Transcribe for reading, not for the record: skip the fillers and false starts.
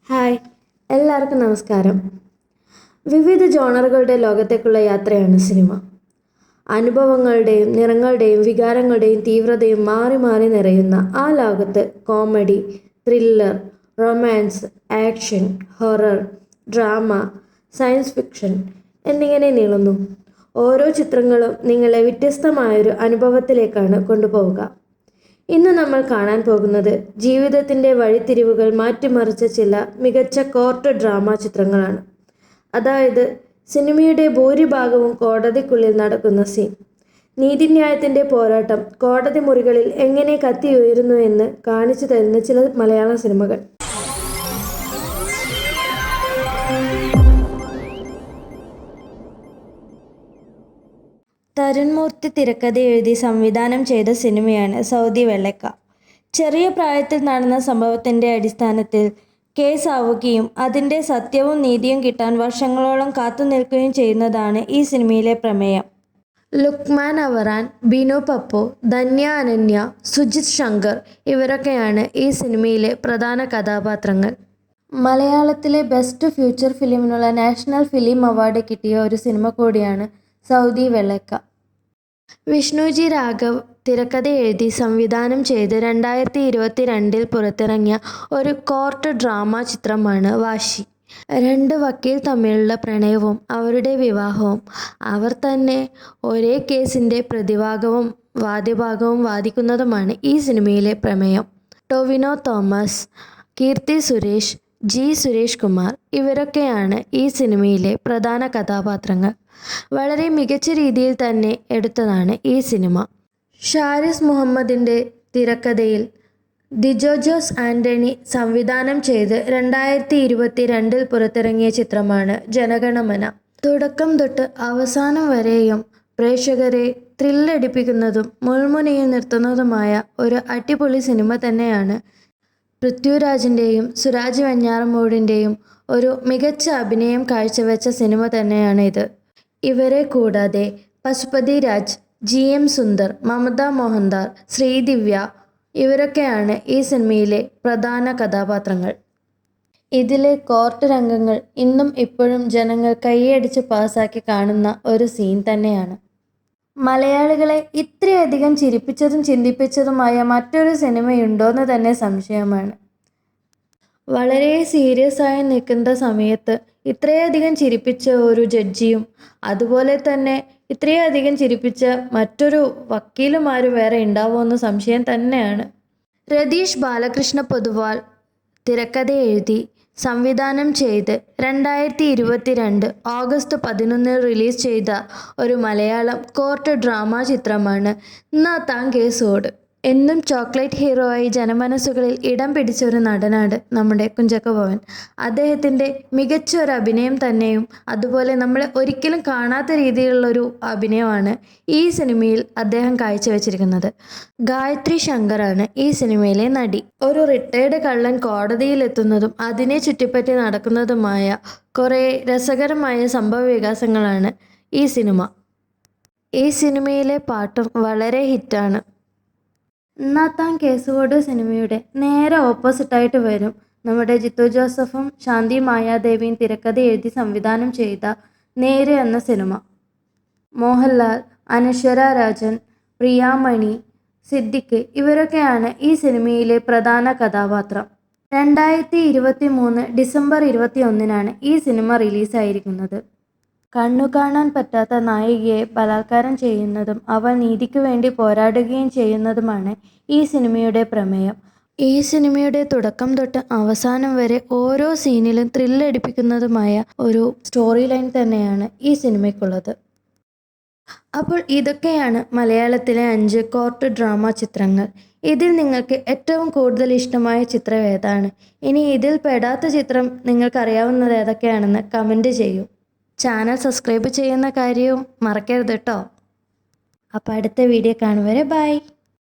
Hi, എല്ലാവർക്കും നമസ്കാരം. വിവിധ ജോണറുകളുടെ ലോകത്തേക്കുള്ള യാത്രയാണ് സിനിമ. അനുഭവങ്ങളുടെയും നിറങ്ങളുടെയും വികാരങ്ങളുടെയും തീവ്രതയും മാറി മാറി നിറയുന്ന ആ ലോകത്ത് comedy, thriller, romance, action, horror, drama, science fiction എന്നിങ്ങനെ നീളുന്നു. ഓരോ ചിത്രങ്ങളും നിങ്ങളെ വ്യത്യസ്തമായൊരു അനുഭവത്തിലേക്കാണ് കൊണ്ടുപോവുക. ഇന്ന് നമ്മൾ കാണാൻ പോകുന്നത് ജീവിതത്തിൻ്റെ വഴിത്തിരിവുകൾ മാറ്റിമറിച്ച ചില മികച്ച കോർട്ട് ഡ്രാമ ചിത്രങ്ങളാണ്. അതായത് സിനിമയുടെ ഭൂരിഭാഗവും കോടതിക്കുള്ളിൽ നടക്കുന്ന സീൻ. നീതിന്യായത്തിൻ്റെ പോരാട്ടം കോടതി മുറികളിൽ എങ്ങനെ കത്തിയുയരുന്നു എന്ന് കാണിച്ചു തരുന്ന ചില മലയാള സിനിമകൾ. തരുൺ മൂർത്തി തിരക്കഥ എഴുതി സംവിധാനം ചെയ്ത സിനിമയാണ് സൗദി വെള്ളക്ക. ചെറിയ പ്രായത്തിൽ നടന്ന സംഭവത്തിൻ്റെ അടിസ്ഥാനത്തിൽ കേസാവുകയും അതിൻ്റെ സത്യവും നീതിയും കിട്ടാൻ വർഷങ്ങളോളം കാത്തുനിൽക്കുകയും ചെയ്യുന്നതാണ് ഈ സിനിമയിലെ പ്രമേയം. ലുക്മാൻ അവറാൻ, ബിനു പപ്പു, ധന്യ അനന്യ, സുജിത് ശങ്കർ ഇവരൊക്കെയാണ് ഈ സിനിമയിലെ പ്രധാന കഥാപാത്രങ്ങൾ. മലയാളത്തിലെ ബെസ്റ്റ് ഫ്യൂച്ചർ ഫിലിമിനുള്ള നാഷണൽ ഫിലിം അവാർഡ് കിട്ടിയ ഒരു സിനിമ കൂടിയാണ് സൗദി വെള്ളക്ക. വിഷ്ണുജി രാഘവ് തിരക്കഥ എഴുതി സംവിധാനം ചെയ്ത് 2022 പുറത്തിറങ്ങിയ ഒരു കോർട്ട് ഡ്രാമ ചിത്രമാണ് വാശി. രണ്ട് വക്കീൽ തമ്മിലുള്ള പ്രണയവും അവരുടെ വിവാഹവും, അവർ തന്നെ ഒരേ കേസിൻ്റെ പ്രതിഭാഗവും വാദ്യഭാഗവും വാദിക്കുന്നതുമാണ് ഈ സിനിമയിലെ പ്രമേയം. ടൊവിനോ തോമസ്, കീർത്തി സുരേഷ്, ജി സുരേഷ് കുമാർ ഇവരൊക്കെയാണ് ഈ സിനിമയിലെ പ്രധാന കഥാപാത്രങ്ങൾ. വളരെ മികച്ച രീതിയിൽ തന്നെ എടുത്തതാണ് ഈ സിനിമ. ഷാരിസ് മുഹമ്മദിൻ്റെ തിരക്കഥയിൽ ദിജോ ജോസ് ആൻ്റണി സംവിധാനം ചെയ്ത് 2022 പുറത്തിറങ്ങിയ ചിത്രമാണ് ജനഗണമന. തുടക്കം തൊട്ട് അവസാനം വരെയും പ്രേക്ഷകരെ ത്രില്ലടിപ്പിക്കുന്നതും മുൾമുനയിൽ നിർത്തുന്നതുമായ ഒരു അടിപൊളി സിനിമ തന്നെയാണ്. പൃഥ്വിരാജിൻ്റെയും സുരാജ് വെഞ്ഞാറമൂടിൻ്റെയും ഒരു മികച്ച അഭിനയം കാഴ്ചവെച്ച സിനിമ തന്നെയാണ് ഇത്. ഇവരെ കൂടാതെ പശുപതി രാജ്, GM സുന്ദർ, മമത മോഹൻദാർ, ശ്രീദിവ്യ ഇവരൊക്കെയാണ് ഈ സിനിമയിലെ പ്രധാന കഥാപാത്രങ്ങൾ. ഇതിലെ കോർട്ട് രംഗങ്ങൾ ഇന്നും ഇപ്പോഴും ജനങ്ങൾ കൈയടിച്ച് പാസാക്കി കാണുന്ന ഒരു സീൻ തന്നെയാണ്. മലയാളികളെ ഇത്രയധികം ചിരിപ്പിച്ചതും ചിന്തിപ്പിച്ചതുമായ മറ്റൊരു സിനിമയുണ്ടോയെന്ന് തന്നെ സംശയമാണ്. വളരെ സീരിയസ് ആയി നിൽക്കുന്ന സമയത്ത് ഇത്രയധികം ചിരിപ്പിച്ച ഒരു ജഡ്ജിയും അതുപോലെ തന്നെ ഇത്രയധികം ചിരിപ്പിച്ച മറ്റൊരു വക്കീലുമാരും വേറെ ഉണ്ടാവുമെന്ന് സംശയം തന്നെയാണ്. രതീഷ് ബാലകൃഷ്ണ പൊതുവാൾ തിരക്കഥ എഴുതി സംവിധാനം ചെയ്ത് 2022 ഓഗസ്റ്റ് 11 റിലീസ് ചെയ്ത ഒരു മലയാളം കോർട്ട് ഡ്രാമ ചിത്രമാണ് നാ താൻ കേസോട്. എന്നും ചോക്ലേറ്റ് ഹീറോ ആയി ജനമനസ്സുകളിൽ ഇടം പിടിച്ച ഒരു നടനാണ് നമ്മുടെ കുഞ്ചാക്കോ ബോബൻ. അദ്ദേഹത്തിൻ്റെ മികച്ച ഒരു അഭിനയം തന്നെയും അതുപോലെ നമ്മൾ ഒരിക്കലും കാണാത്ത രീതിയിലുള്ളൊരു അഭിനയമാണ് ഈ സിനിമയിൽ അദ്ദേഹം കാഴ്ചവെച്ചിരിക്കുന്നത്. ഗായത്രി ശങ്കറാണ് ഈ സിനിമയിലെ നടി. ഒരു റിട്ടയർഡ് കള്ളൻ കോടതിയിലെത്തുന്നതും അതിനെ ചുറ്റിപ്പറ്റി നടക്കുന്നതുമായ കുറേ രസകരമായ സംഭവ വികാസങ്ങളാണ് ഈ സിനിമ. ഈ സിനിമയിലെ പാട്ടും വളരെ ഹിറ്റാണ്. നാ താൻ കേസോട് സിനിമയുടെ നേരെ ഓപ്പോസിറ്റായിട്ട് വരും നമ്മുടെ ജിത്തു ജോസഫും ശാന്തി മായാദേവിയും തിരക്കഥ എഴുതി സംവിധാനം ചെയ്ത നേര് എന്ന സിനിമ. മോഹൻലാൽ, അനശ്വര രാജൻ, പ്രിയാമണി, സിദ്ദിഖ് ഇവരൊക്കെയാണ് ഈ സിനിമയിലെ പ്രധാന കഥാപാത്രം. 2023 ഡിസംബർ 21 ഈ സിനിമ റിലീസായിരിക്കുന്നത്. കണ്ണു കാണാൻ പറ്റാത്ത നായികയെ ബലാത്കാരം ചെയ്യുന്നതും അവൾ നീതിക്ക് വേണ്ടി പോരാടുകയും ചെയ്യുന്നതുമാണ് ഈ സിനിമയുടെ പ്രമേയം. ഈ സിനിമയുടെ തുടക്കം തൊട്ട് അവസാനം വരെ ഓരോ സീനിലും ത്രില്ലടിപ്പിക്കുന്നതുമായ ഒരു സ്റ്റോറി ലൈൻ തന്നെയാണ് ഈ സിനിമയ്ക്കുള്ളത്. അപ്പോൾ ഇതൊക്കെയാണ് മലയാളത്തിലെ 5 കോർട്ട് ഡ്രാമ ചിത്രങ്ങൾ. ഇതിൽ നിങ്ങൾക്ക് ഏറ്റവും കൂടുതൽ ഇഷ്ടമായ ചിത്രം ഏതാണ്? ഇനി ഇതിൽ പെടാത്ത ചിത്രം നിങ്ങൾക്കറിയാവുന്നത് ഏതൊക്കെയാണെന്ന് കമൻറ്റ് ചെയ്യൂ. ചാനൽ സബ്സ്ക്രൈബ് ചെയ്യുന്ന കാര്യവും മറക്കരുത് കേട്ടോ. അപ്പോൾ അടുത്ത വീഡിയോ കാണും വരെ ബൈ.